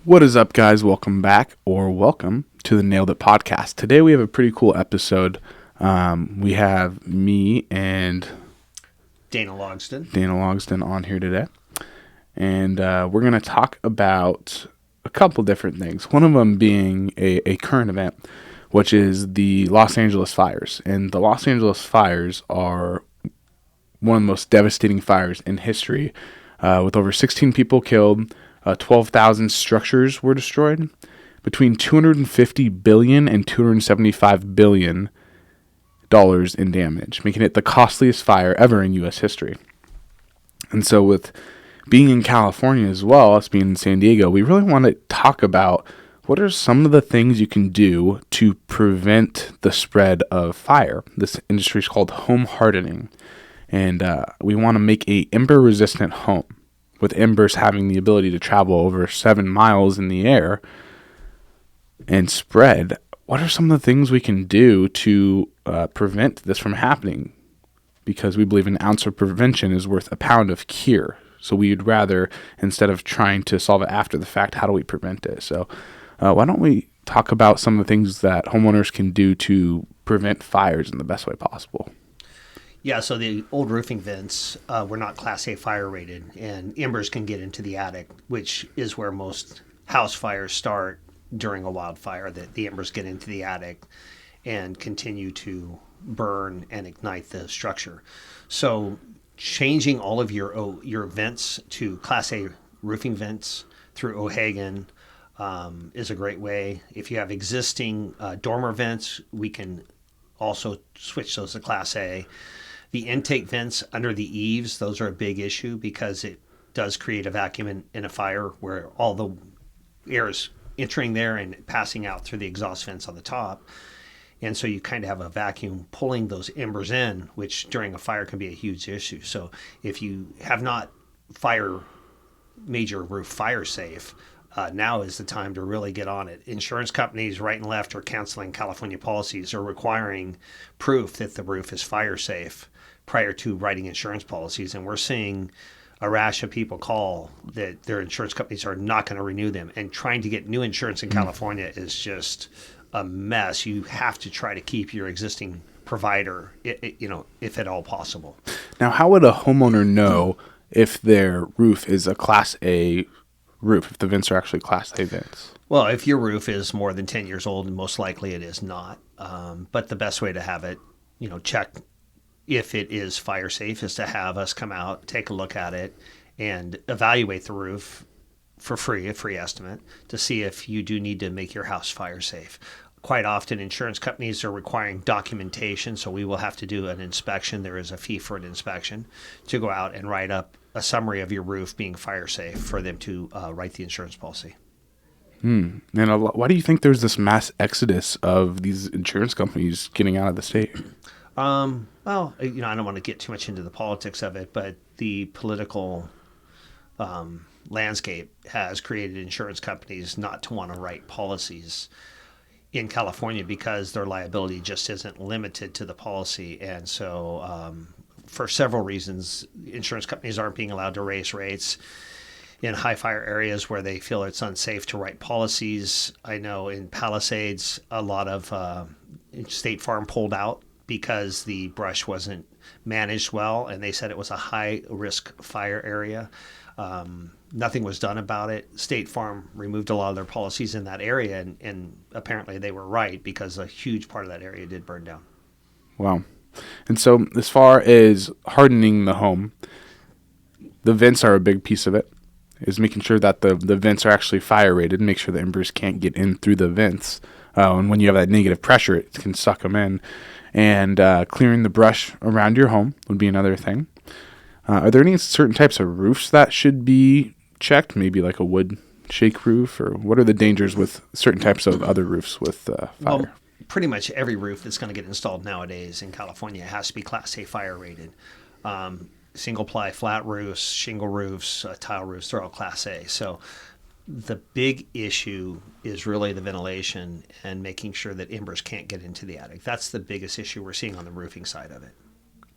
What is up, guys? Welcome back, or welcome to the Nailed It podcast. Today we have a pretty cool episode. We have me and Dana Logston. On here today. And we're going to talk about a couple different things. One of them being a current event, which is the Los Angeles fires. And the Los Angeles fires are one of the most devastating fires in history, with over 16 people killed. 12,000 structures were destroyed, between $250 billion and $275 billion in damage, making it the costliest fire ever in U.S. history. And so with being in California as well, us being in San Diego, we really want to talk about what are some of the things you can do to prevent the spread of fire. This industry is called home hardening, and we want to make a ember-resistant home, with embers having the ability to travel over 7 miles in the air and spread. What are some of the things we can do to prevent this from happening? Because we believe an ounce of prevention is worth a pound of cure. So we'd rather, instead of trying to solve it after the fact, how do we prevent it? So why don't we talk about some of the things that homeowners can do to prevent fires in the best way possible? Yeah, so the old roofing vents were not Class A fire rated, and embers can get into the attic, which is where most house fires start during a wildfire. That the embers get into the attic and continue to burn and ignite the structure. So changing all of your vents to Class A roofing vents through O'Hagan is a great way. If you have existing dormer vents, we can also switch those to Class A. The intake vents under the eaves, those are a big issue because it does create a vacuum in a fire where all the air is entering there and passing out through the exhaust vents on the top. And so you kind of have a vacuum pulling those embers in, which during a fire can be a huge issue. So if you have not made your roof fire safe, now is the time to really get on it. Insurance companies right and left are canceling California policies or requiring proof that the roof is fire safe prior to writing insurance policies. And we're seeing a rash of people call that their insurance companies are not going to renew them. And trying to get new insurance in California is just a mess. You have to try to keep your existing provider, if at all possible. Now, how would a homeowner know if their roof is a Class A roof, if the vents are actually Class A vents? Well, if your roof is more than 10 years old, most likely it is not. But the best way to have it, check if it is fire safe is to have us come out, take a look at it, and evaluate the roof for free, a free estimate, to see if you do need to make your house fire safe. Quite often, insurance companies are requiring documentation, so we will have to do an inspection. There is a fee for an inspection to go out and write up a summary of your roof being fire safe for them to write the insurance policy. And why do you think there's this mass exodus of these insurance companies getting out of the state? Well, I don't want to get too much into the politics of it, but the political landscape has created insurance companies not to want to write policies in California because their liability just isn't limited to the policy. And so for several reasons, insurance companies aren't being allowed to raise rates in high fire areas where they feel it's unsafe to write policies. I know in Palisades, a lot of State Farm pulled out because the brush wasn't managed well, and they said it was a high-risk fire area. Nothing was done about it. State Farm removed a lot of their policies in that area, and apparently they were right because a huge part of that area did burn down. Wow. And so as far as hardening the home, the vents are a big piece of it, is making sure that the vents are actually fire rated, make sure the embers can't get in through the vents. And when you have that negative pressure, it can suck them in. And clearing the brush around your home would be another thing. Are there any certain types of roofs that should be checked? Maybe like a wood shake roof, or what are the dangers with certain types of other roofs with fire? Well, pretty much every roof that's going to get installed nowadays in California has to be Class A fire rated. Single ply flat roofs, shingle roofs, tile roofs, they're all Class A. So the big issue is really the ventilation and making sure that embers can't get into the attic. That's the biggest issue we're seeing on the roofing side of it.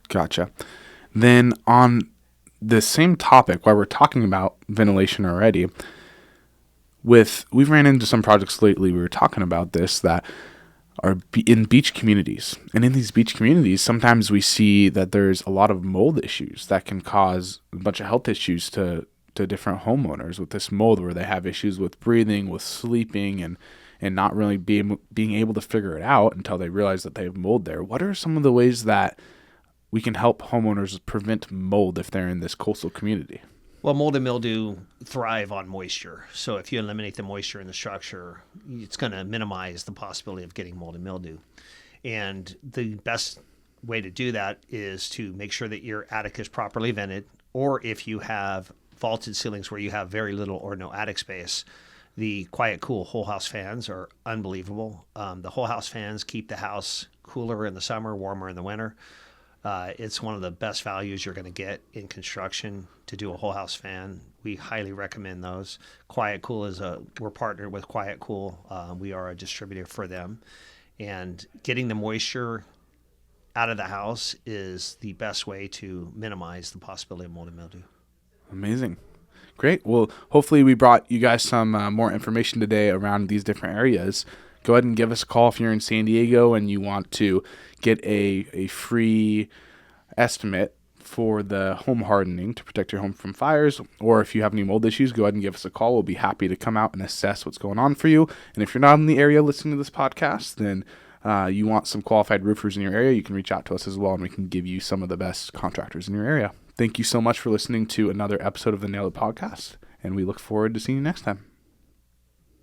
Gotcha. Then on the same topic, while we're talking about ventilation already, we've ran into some projects lately, we were talking about this, that are in beach communities. And in these beach communities, sometimes we see that there's a lot of mold issues that can cause a bunch of health issues to different homeowners with this mold, where they have issues with breathing, with sleeping, and not really being able to figure it out until they realize that they have mold there. What are some of the ways that we can help homeowners prevent mold if they're in this coastal community? Well, mold and mildew thrive on moisture. So if you eliminate the moisture in the structure, it's going to minimize the possibility of getting mold and mildew. And the best way to do that is to make sure that your attic is properly vented, or if you have vaulted ceilings where you have very little or no attic space, the Quiet Cool whole house fans are unbelievable. The whole house fans keep the house cooler in the summer, warmer in the winter. It's one of the best values you're going to get in construction to do a whole house fan. We highly recommend those. Quiet Cool we're partnered with Quiet Cool. We are a distributor for them. And getting the moisture out of the house is the best way to minimize the possibility of mold and mildew. Amazing. Great. Well, hopefully we brought you guys some more information today around these different areas. Go ahead and give us a call if you're in San Diego and you want to get a free estimate for the home hardening to protect your home from fires. Or if you have any mold issues, go ahead and give us a call. We'll be happy to come out and assess what's going on for you. And if you're not in the area listening to this podcast, then you want some qualified roofers in your area, you can reach out to us as well, and we can give you some of the best contractors in your area. Thank you so much for listening to another episode of the Nail It Podcast, and we look forward to seeing you next time.